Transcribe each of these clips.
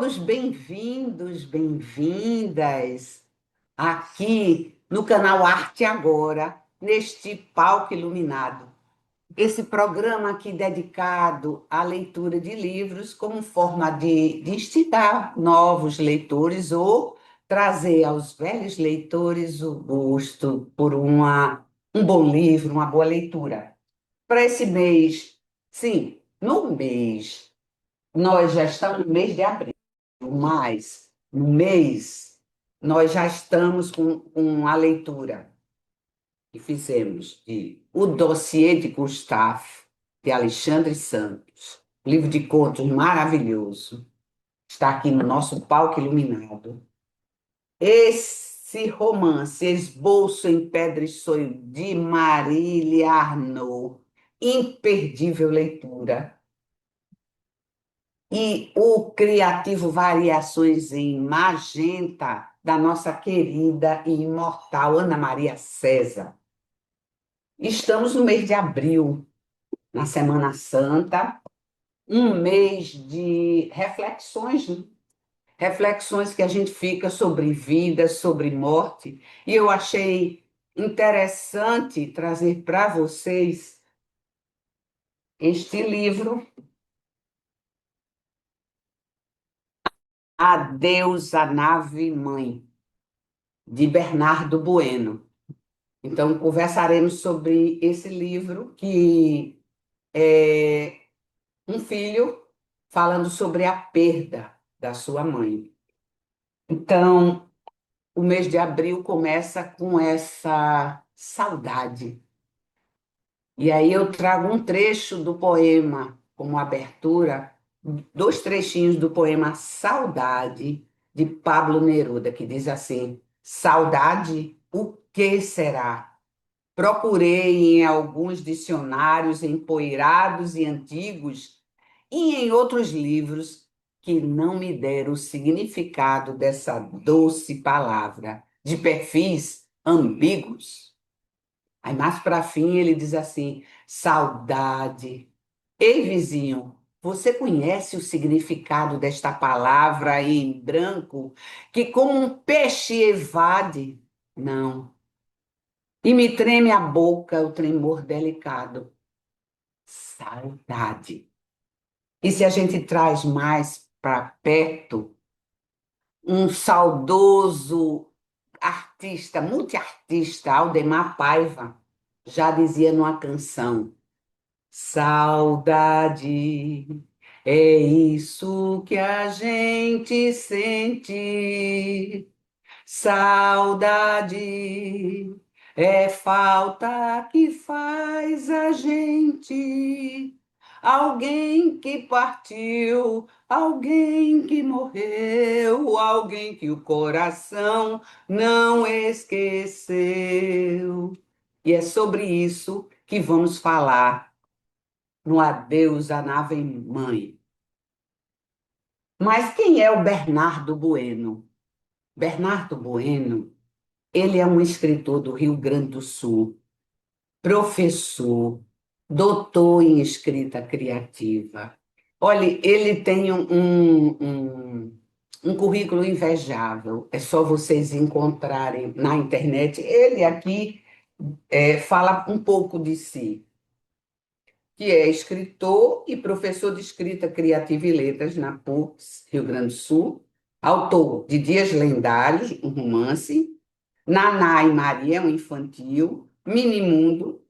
todos bem-vindos, bem-vindas aqui no canal Arte Agora, neste palco iluminado. Esse programa aqui dedicado à leitura de livros como forma de instigar novos leitores ou trazer aos velhos leitores o gosto por um bom livro, uma boa leitura. Para esse mês, sim, no mês, nós já estamos no mês de abril, mas no mês nós já estamos com a leitura que fizemos de O Dossiê de Gustave, de Alexandre Santos, livro de contos maravilhoso, está aqui no nosso palco iluminado. Esse romance, Esboço em Pedra e Sonho, de Marília Arnaud, imperdível leitura. E o criativo Variações em Magenta, da nossa querida e imortal Ana Maria César. Estamos no mês de abril, na Semana Santa, um mês de reflexões, né? Reflexões que a gente fica sobre vida, sobre morte, e eu achei interessante trazer para vocês este livro, Adeus à Nave Mãe, de Bernardo Bueno. Então, conversaremos sobre esse livro, que é um filho falando sobre a perda da sua mãe. Então, o mês de abril começa com essa saudade. E aí eu trago um trecho do poema como abertura, dois trechinhos do poema Saudade, de Pablo Neruda, que diz assim: Saudade, o que será? Procurei em alguns dicionários empoeirados e antigos e em outros livros que não me deram o significado dessa doce palavra, de perfis ambíguos. Aí mais para fim ele diz assim: saudade. Ei, vizinho, você conhece o significado desta palavra em branco que como um peixe evade? Não. E me treme a boca o tremor delicado. Saudade. E se a gente traz mais para perto, um saudoso artista, multiartista, Aldemar Paiva, já dizia numa canção: saudade é isso que a gente sente. Saudade é falta que faz a gente. Alguém que partiu, alguém que morreu, alguém que o coração não esqueceu. E é sobre isso que vamos falar no Adeus à Nave Mãe. Mas quem é o Bernardo Bueno? Bernardo Bueno, ele é um escritor do Rio Grande do Sul, professor, doutor em escrita criativa. Olha, ele tem um currículo invejável. É só vocês encontrarem na internet. Ele aqui fala um pouco de si, que é escritor e professor de escrita criativa e letras na PUC, Rio Grande do Sul, autor de Dias Lendários, um romance, Naná e Maria, um infantil, Minimundo,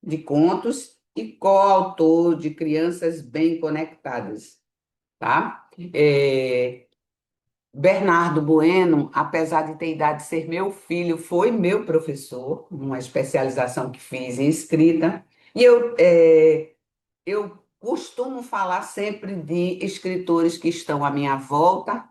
de contos, e coautor de Crianças Bem Conectadas. Tá? Bernardo Bueno, apesar de ter idade de ser meu filho, foi meu professor, numa especialização que fiz em escrita, e eu costumo falar sempre de escritores que estão à minha volta,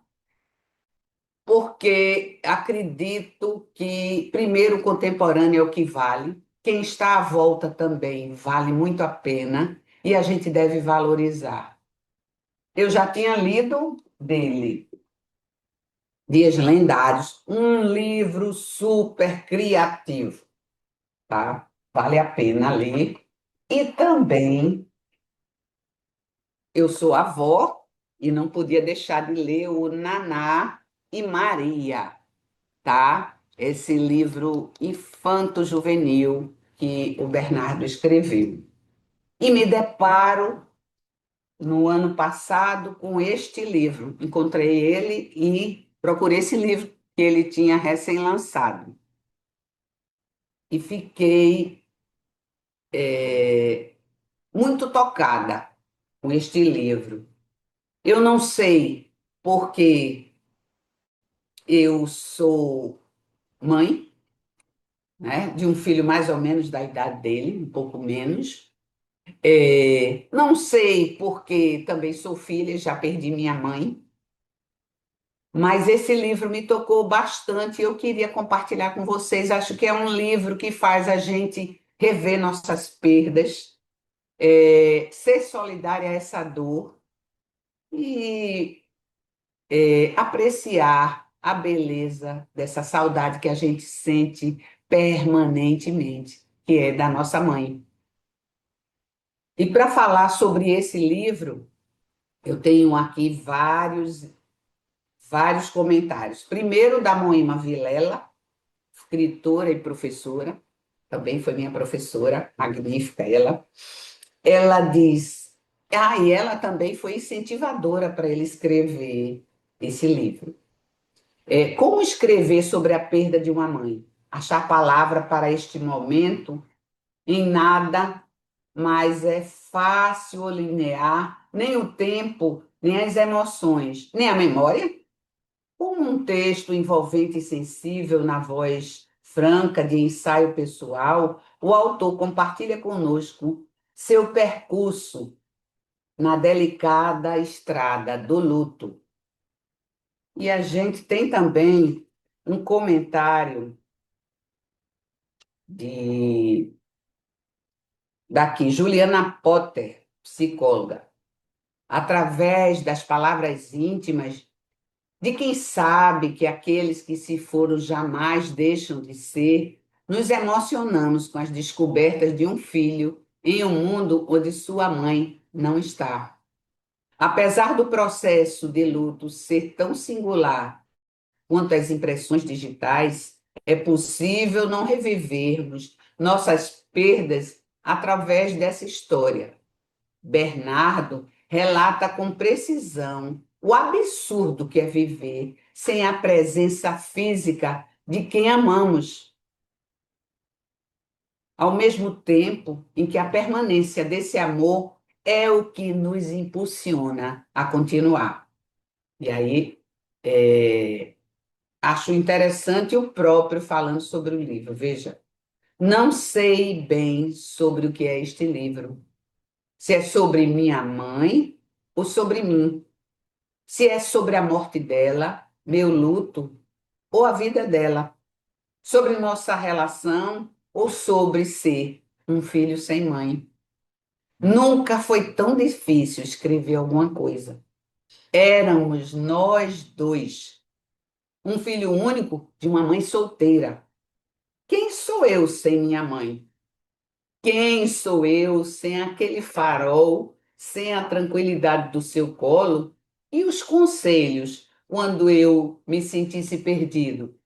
porque acredito que, primeiro, o contemporâneo é o que vale, quem está à volta também vale muito a pena e a gente deve valorizar. Eu já tinha lido dele, Dias Lendários, um livro super criativo, tá? Vale a pena ler. E também eu sou avó e não podia deixar de ler o Naná e Maria, tá? Esse livro infanto-juvenil que o Bernardo escreveu. E me deparo no ano passado com este livro. Encontrei ele e procurei esse livro que ele tinha recém-lançado. E fiquei muito tocada com este livro. Eu não sei porque eu sou mãe, né, de um filho mais ou menos da idade dele, um pouco menos. Não sei porque também sou filha, já perdi minha mãe, mas esse livro me tocou bastante e eu queria compartilhar com vocês. Acho que é um livro que faz a gente rever nossas perdas, ser solidária a essa dor e apreciar a beleza dessa saudade que a gente sente permanentemente, que é da nossa mãe. E para falar sobre esse livro, eu tenho aqui vários comentários. Primeiro, da Moema Vilela, escritora e professora, também foi minha professora, magnífica ela. Ela diz, e ela também foi incentivadora para ele escrever esse livro. Como escrever sobre a perda de uma mãe? Achar palavra para este momento em nada, mas é fácil ou linear, nem o tempo, nem as emoções, nem a memória. Como um texto envolvente e sensível na voz franca de ensaio pessoal, o autor compartilha conosco seu percurso na delicada estrada do luto. E a gente tem também um comentário de daqui, Juliana Potter, psicóloga, através das palavras íntimas de quem sabe que aqueles que se foram jamais deixam de ser, nos emocionamos com as descobertas de um filho em um mundo onde sua mãe não está. Apesar do processo de luto ser tão singular quanto as impressões digitais, é possível não revivermos nossas perdas através dessa história. Bernardo relata com precisão o absurdo que é viver sem a presença física de quem amamos, ao mesmo tempo em que a permanência desse amor é o que nos impulsiona a continuar. E aí, acho interessante o próprio falando sobre o livro. Veja, não sei bem sobre o que é este livro, se é sobre minha mãe ou sobre mim, se é sobre a morte dela, meu luto, ou a vida dela, sobre nossa relação ou sobre ser um filho sem mãe. Nunca foi tão difícil escrever alguma coisa. Éramos nós dois, um filho único de uma mãe solteira. Quem sou eu sem minha mãe? Quem sou eu sem aquele farol, sem a tranquilidade do seu colo e os conselhos quando eu me sentisse perdido?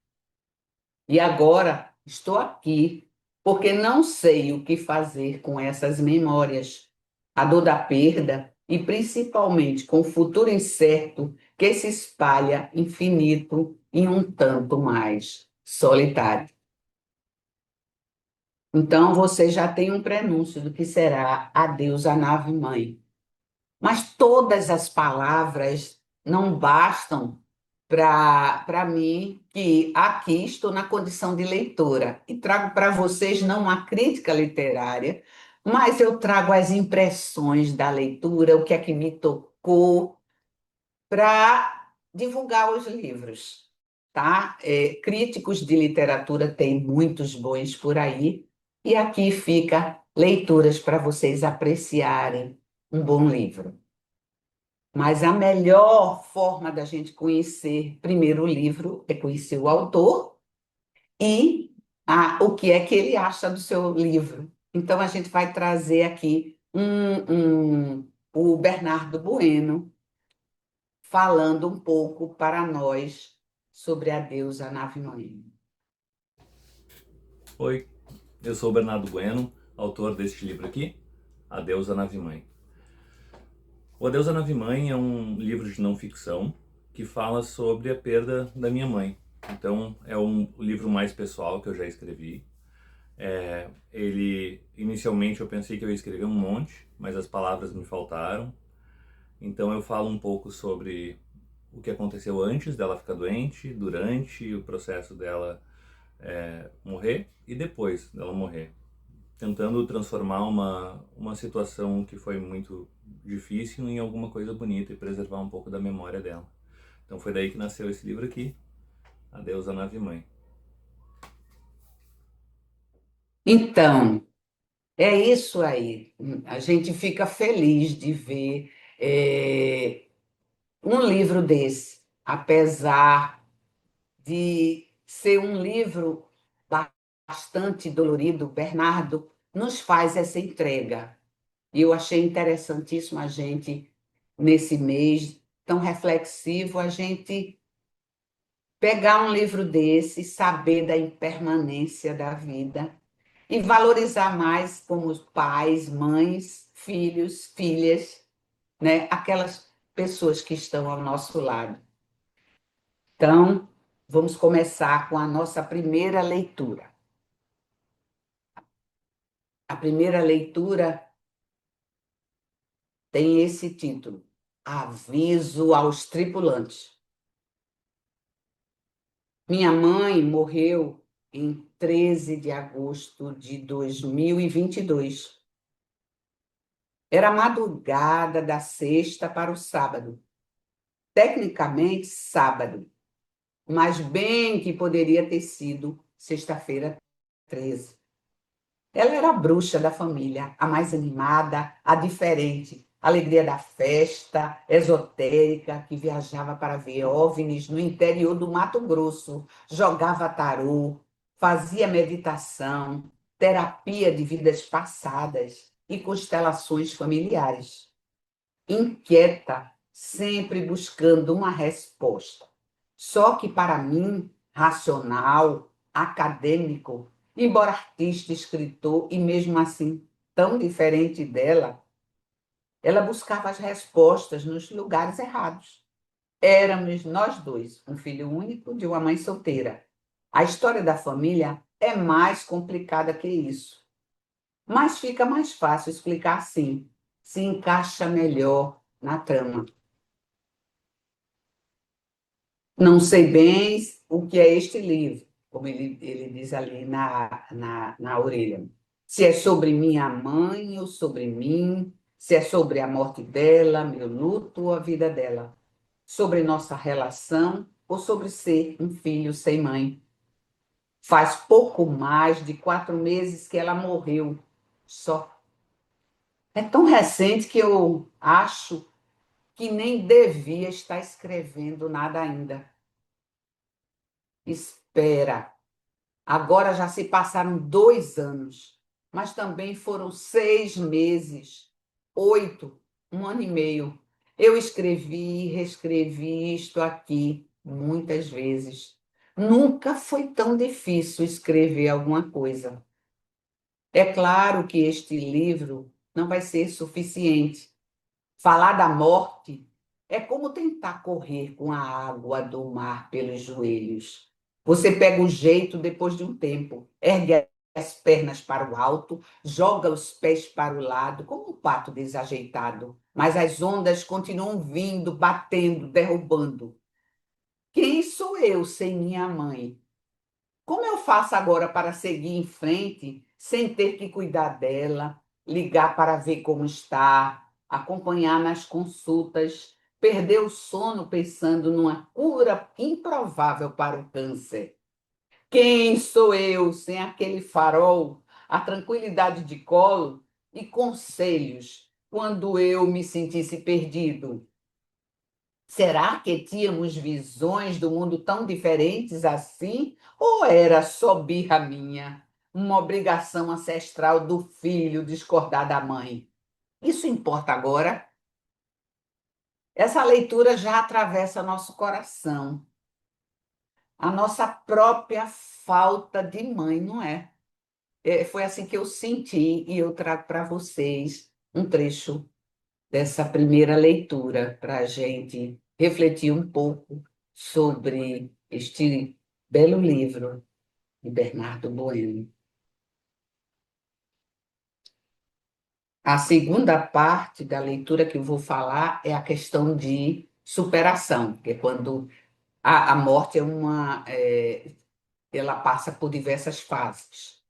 E agora estou aqui porque não sei o que fazer com essas memórias, a dor da perda e principalmente com o futuro incerto que se espalha infinito e um tanto mais solitário. Então você já tem um prenúncio do que será Adeus à nave mãe. Mas todas as palavras não bastam para mim, que aqui estou na condição de leitora e trago para vocês não uma crítica literária, mas eu trago as impressões da leitura, o que é que me tocou, para divulgar os livros, tá? Críticos de literatura tem muitos bons por aí, e aqui fica leituras para vocês apreciarem um bom livro. Mas a melhor forma da gente conhecer primeiro o livro é conhecer o autor e o que é que ele acha do seu livro. Então, a gente vai trazer aqui o Bernardo Bueno, falando um pouco para nós sobre a deusa nave-mãe. Oi, eu sou o Bernardo Bueno, autor deste livro aqui, A Deusa Nave-Mãe. O A Deusa Nave-Mãe é um livro de não ficção que fala sobre a perda da minha mãe. Então é o livro mais pessoal que eu já escrevi. Inicialmente eu pensei que eu ia escrever um monte, mas as palavras me faltaram. Então eu falo um pouco sobre o que aconteceu antes dela ficar doente, durante o processo dela morrer e depois dela morrer, tentando transformar uma situação que foi muito difícil em alguma coisa bonita e preservar um pouco da memória dela. Então foi daí que nasceu esse livro aqui, A Deusa Nave Mãe. Então, é isso aí. A gente fica feliz de ver um livro desse, apesar de ser um livro bastante dolorido. Bernardo nos faz essa entrega. E eu achei interessantíssimo a gente, nesse mês tão reflexivo, a gente pegar um livro desse, saber da impermanência da vida e valorizar mais como pais, mães, filhos, filhas, né? Aquelas pessoas que estão ao nosso lado. Então, vamos começar com a nossa primeira leitura. A primeira leitura tem esse título: Aviso aos tripulantes. Minha mãe morreu em 13 de agosto de 2022. Era a madrugada da sexta para o sábado. Tecnicamente, sábado, mas bem que poderia ter sido sexta-feira 13. Ela era a bruxa da família, a mais animada, a diferente, a alegria da festa, esotérica, que viajava para ver OVNIs no interior do Mato Grosso, jogava tarô, fazia meditação, terapia de vidas passadas e constelações familiares. Inquieta, sempre buscando uma resposta. Só que para mim, racional, acadêmico, embora artista, escritor e mesmo assim tão diferente dela, ela buscava as respostas nos lugares errados. Éramos nós dois, um filho único de uma mãe solteira. A história da família é mais complicada que isso, mas fica mais fácil explicar assim, se encaixa melhor na trama. Não sei bem o que é este livro, como ele diz ali na orelha. Se é sobre minha mãe ou sobre mim, se é sobre a morte dela, meu luto ou a vida dela, sobre nossa relação ou sobre ser um filho sem mãe. Faz pouco mais de 4 meses que ela morreu, só. É tão recente que eu acho que nem devia estar escrevendo nada ainda. Espera. Agora já se passaram 2 anos, mas também foram 6 meses, 8, um ano e meio. Eu escrevi e reescrevi isto aqui muitas vezes. Nunca foi tão difícil escrever alguma coisa. É claro que este livro não vai ser suficiente. Falar da morte é como tentar correr com a água do mar pelos joelhos. Você pega o jeito depois de um tempo, ergue as pernas para o alto, joga os pés para o lado, como um pato desajeitado. Mas as ondas continuam vindo, batendo, derrubando. Quem sou eu sem minha mãe? Como eu faço agora para seguir em frente sem ter que cuidar dela, ligar para ver como está, acompanhar nas consultas, perder o sono pensando numa cura improvável para o câncer? Quem sou eu sem aquele farol, a tranquilidade de colo e conselhos quando eu me sentisse perdido? Será que tínhamos visões do mundo tão diferentes assim? Ou era só birra minha, uma obrigação ancestral do filho discordar da mãe? Isso importa agora? Essa leitura já atravessa nosso coração, a nossa própria falta de mãe, não é? Foi assim que eu senti e eu trago para vocês um trecho dessa primeira leitura para a gente refletir um pouco sobre este belo livro de Bernardo Bueno. A segunda parte da leitura que eu vou falar é a questão de superação, que é quando a morte ela passa por diversas fases.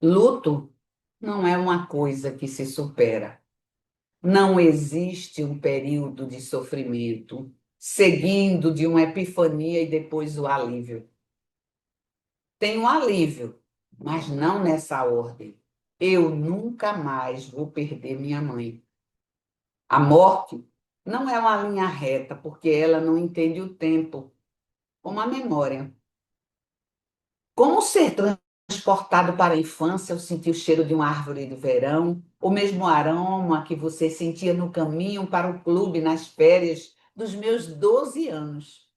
Luto não é uma coisa que se supera. Não existe um período de sofrimento seguindo de uma epifania e depois o alívio. Tem um alívio, mas não nessa ordem. Eu nunca mais vou perder minha mãe. A morte não é uma linha reta, porque ela não entende o tempo, como a memória. Como ser transportado para a infância ao sentir o cheiro de uma árvore de verão, o mesmo aroma que você sentia no caminho para o clube nas férias dos meus 12 anos.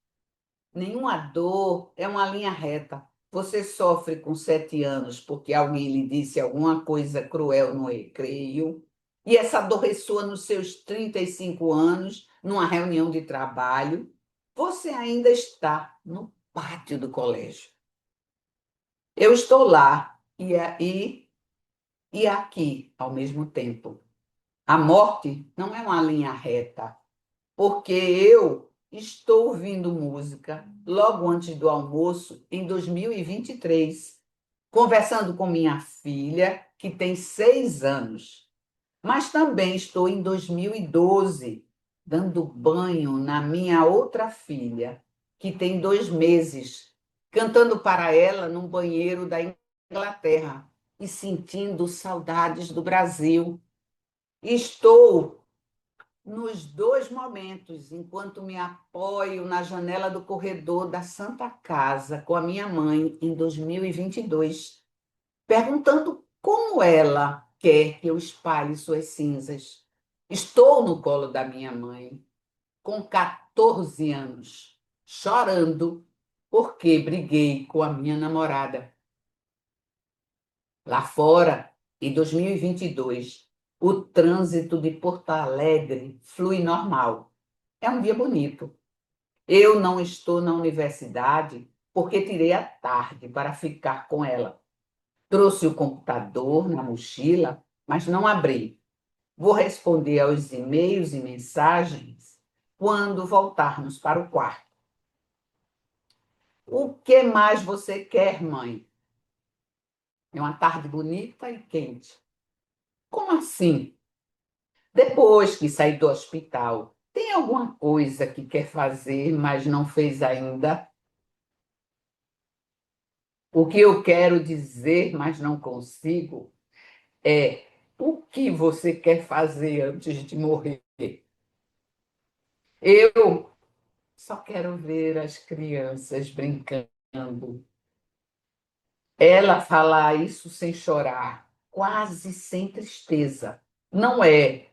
Nenhuma dor é uma linha reta. Você sofre com 7 anos porque alguém lhe disse alguma coisa cruel no recreio, e essa dor ressoa nos seus 35 anos, numa reunião de trabalho. Você ainda está no pátio do colégio. Eu estou lá e aqui ao mesmo tempo. A morte não é uma linha reta, porque eu estou ouvindo música logo antes do almoço em 2023, conversando com minha filha, que tem 6 anos. Mas também estou em 2012, dando banho na minha outra filha, que tem 2 meses, cantando para ela num banheiro da Inglaterra e sentindo saudades do Brasil. Estou nos dois momentos, enquanto me apoio na janela do corredor da Santa Casa com a minha mãe em 2022, perguntando como ela quer que eu espalhe suas cinzas. Estou no colo da minha mãe, com 14 anos, chorando porque briguei com a minha namorada. Lá fora, em 2022, o trânsito de Porto Alegre flui normal. É um dia bonito. Eu não estou na universidade porque tirei a tarde para ficar com ela. Trouxe o computador na mochila, mas não abri. Vou responder aos e-mails e mensagens quando voltarmos para o quarto. O que mais você quer, mãe? É uma tarde bonita e quente. Como assim? Depois que saí do hospital, tem alguma coisa que quer fazer, mas não fez ainda? O que eu quero dizer, mas não consigo, é o que você quer fazer antes de morrer? Eu só quero ver as crianças brincando. Ela fala isso sem chorar, quase sem tristeza. Não é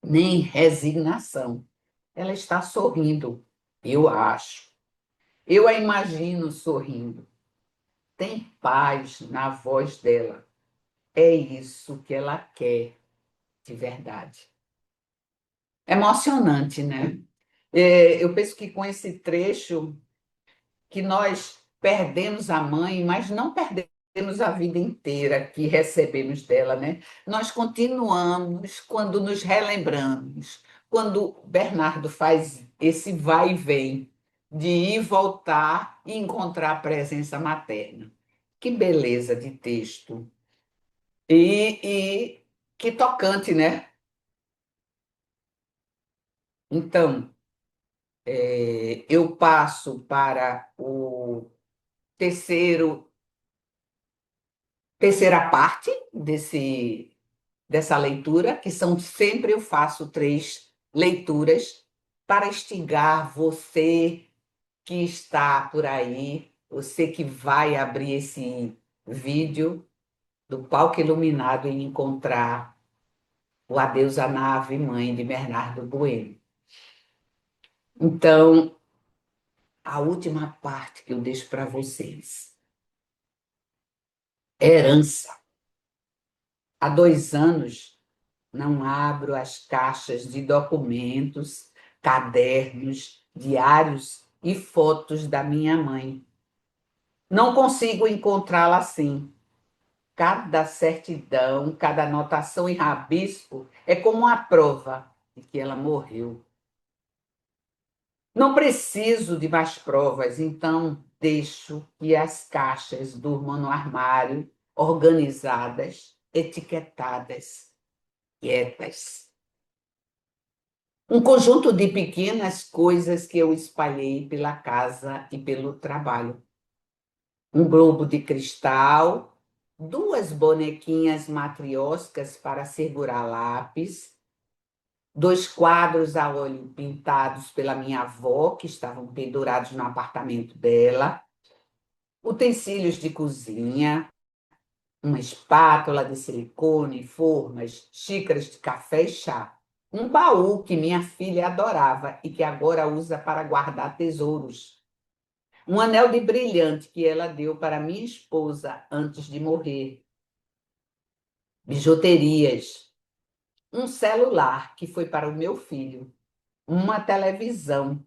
nem resignação. Ela está sorrindo, eu acho. Eu a imagino sorrindo. Tem paz na voz dela. É isso que ela quer de verdade. Emocionante, né? Eu penso que com esse trecho que nós perdemos a mãe, mas não perdemos a vida inteira que recebemos dela, né? Nós continuamos quando nos relembramos, quando Bernardo faz esse vai e vem de ir e voltar e encontrar a presença materna. Que beleza de texto. E que tocante, né? Então, eu passo para o terceiro terceira parte dessa leitura, que são sempre eu faço 3 leituras para instigar você que está por aí, você que vai abrir esse vídeo do palco iluminado e encontrar o Adeus à Nave Mãe, de Bernardo Bueno. Então, a última parte que eu deixo para vocês. Herança. Há 2 anos, não abro as caixas de documentos, cadernos, diários e fotos da minha mãe. Não consigo encontrá-la assim. Cada certidão, cada anotação em rabisco é como uma prova de que ela morreu. Não preciso de mais provas, então deixo que as caixas durmam no armário, organizadas, etiquetadas, quietas. Um conjunto de pequenas coisas que eu espalhei pela casa e pelo trabalho. Um globo de cristal, 2 bonequinhas matrioscas para segurar lápis, 2 quadros a óleo pintados pela minha avó, que estavam pendurados no apartamento dela, utensílios de cozinha, uma espátula de silicone, formas, xícaras de café e chá. Um baú que minha filha adorava e que agora usa para guardar tesouros. Um anel de brilhante que ela deu para minha esposa antes de morrer. Bijuterias. Um celular que foi para o meu filho. Uma televisão.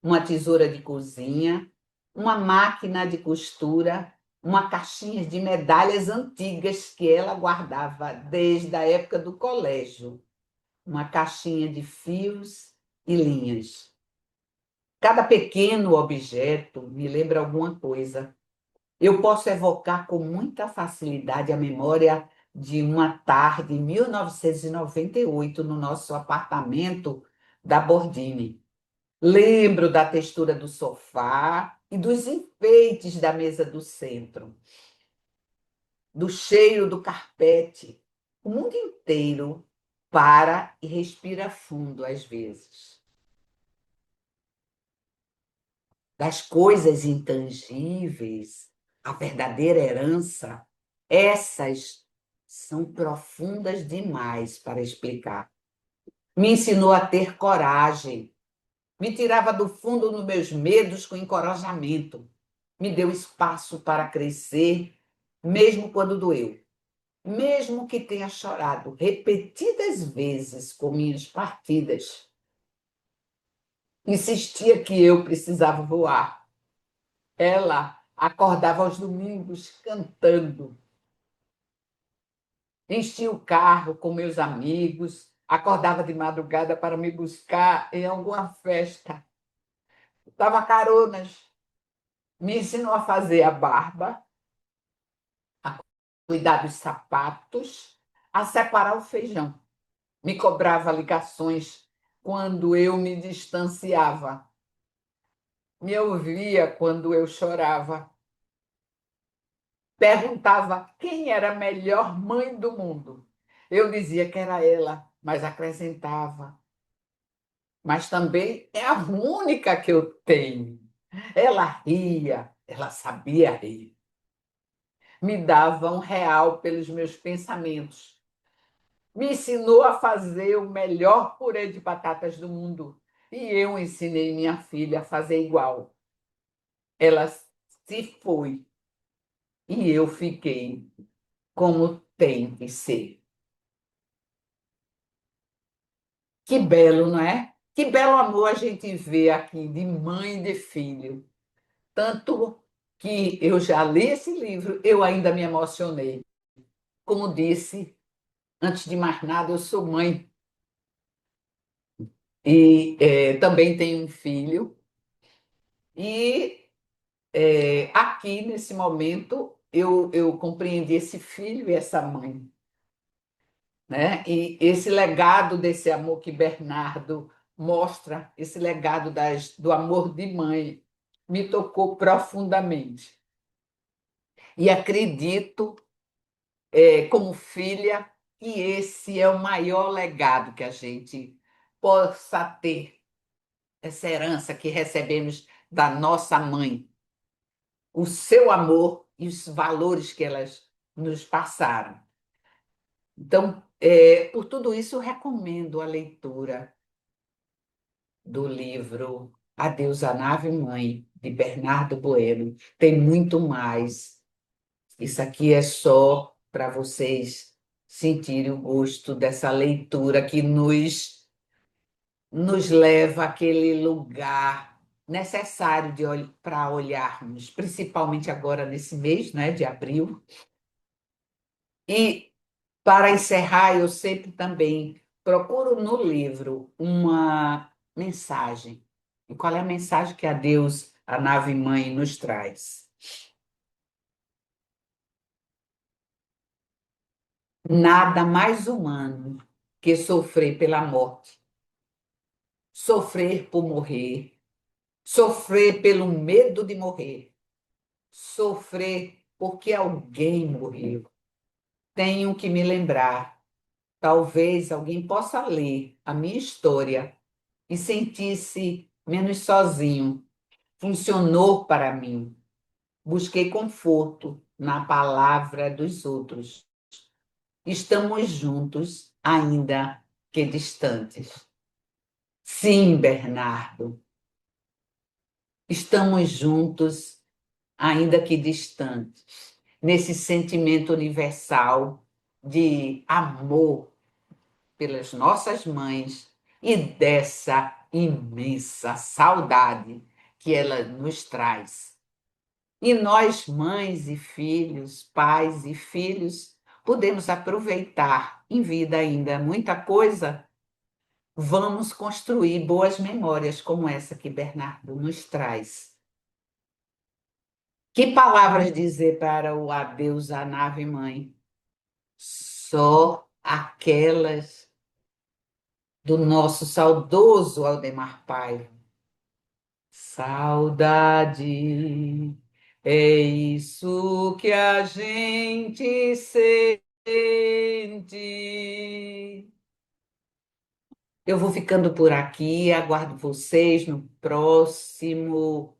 Uma tesoura de cozinha. Uma máquina de costura. Uma caixinha de medalhas antigas que ela guardava desde a época do colégio. Uma caixinha de fios e linhas. Cada pequeno objeto me lembra alguma coisa. Eu posso evocar com muita facilidade a memória de uma tarde em 1998 no nosso apartamento da Bordini. Lembro da textura do sofá e dos enfeites da mesa do centro, do cheiro do carpete. O mundo inteiro para e respira fundo às vezes. Das coisas intangíveis, a verdadeira herança, essas são profundas demais para explicar. Me ensinou a ter coragem, me tirava do fundo dos meus medos com encorajamento, me deu espaço para crescer, mesmo quando doeu, mesmo que tenha chorado repetidas vezes com minhas partidas. Insistia que eu precisava voar. Ela acordava aos domingos cantando. Enchia o carro com meus amigos, acordava de madrugada para me buscar em alguma festa. Dava caronas, me ensinou a fazer a barba, a cuidar dos sapatos, a separar o feijão. Me cobrava ligações quando eu me distanciava. Me ouvia quando eu chorava. Perguntava quem era a melhor mãe do mundo. Eu dizia que era ela, mas acrescentava: mas também é a única que eu tenho. Ela ria, ela sabia rir. Me dava R$ 1 pelos meus pensamentos. Me ensinou a fazer o melhor purê de batatas do mundo. E eu ensinei minha filha a fazer igual. Ela se foi e eu fiquei como tem que ser. Que belo, não é? Que belo amor a gente vê aqui de mãe e de filho. Tanto que eu já li esse livro, eu ainda me emocionei. Como disse, antes de mais nada, eu sou mãe e também tenho um filho. E aqui, nesse momento, eu compreendi esse filho e essa mãe, né? E esse legado desse amor que Bernardo mostra, esse legado do amor de mãe, me tocou profundamente. E acredito, como filha, que esse é o maior legado que a gente possa ter, essa herança que recebemos da nossa mãe, o seu amor e os valores que elas nos passaram. Então, Por tudo isso, eu recomendo a leitura do livro Adeus à Nave Mãe, de Bernardo Bueno. Tem muito mais. Isso aqui é só para vocês sentirem o gosto dessa leitura que nos leva àquele lugar necessário para olharmos, principalmente agora nesse mês, né, de abril. E, para encerrar, eu sempre também procuro no livro uma mensagem. E qual é a mensagem que a Deus, a nave mãe, nos traz? Nada mais humano que sofrer pela morte, sofrer por morrer, sofrer pelo medo de morrer, sofrer porque alguém morreu. Tenho que me lembrar. Talvez alguém possa ler a minha história e sentir-se menos sozinho. Funcionou para mim. Busquei conforto na palavra dos outros. Estamos juntos, ainda que distantes. Sim, Bernardo, estamos juntos, ainda que distantes, nesse sentimento universal de amor pelas nossas mães e dessa imensa saudade que ela nos traz. E nós, mães e filhos, pais e filhos, podemos aproveitar em vida ainda muita coisa. Vamos construir boas memórias como essa que Bernardo nos traz. Que palavras dizer para o adeus à nave mãe? Só aquelas do nosso saudoso Aldemar Paiva. Saudade, é isso que a gente sente. Eu vou ficando por aqui, aguardo vocês no próximo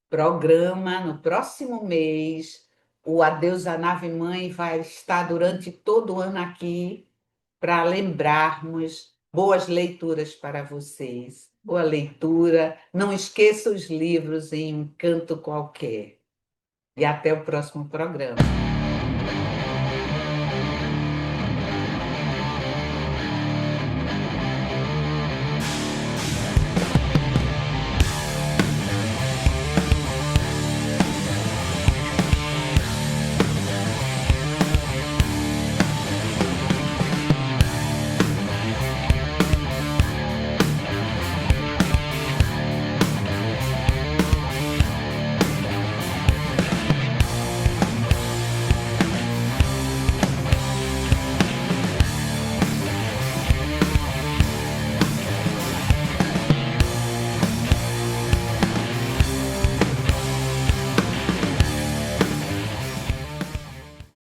programa, no próximo mês. O Adeus à Nave Mãe vai estar durante todo o ano aqui para lembrarmos boas leituras para vocês. Boa leitura. Não esqueça os livros em um canto qualquer. E até o próximo programa.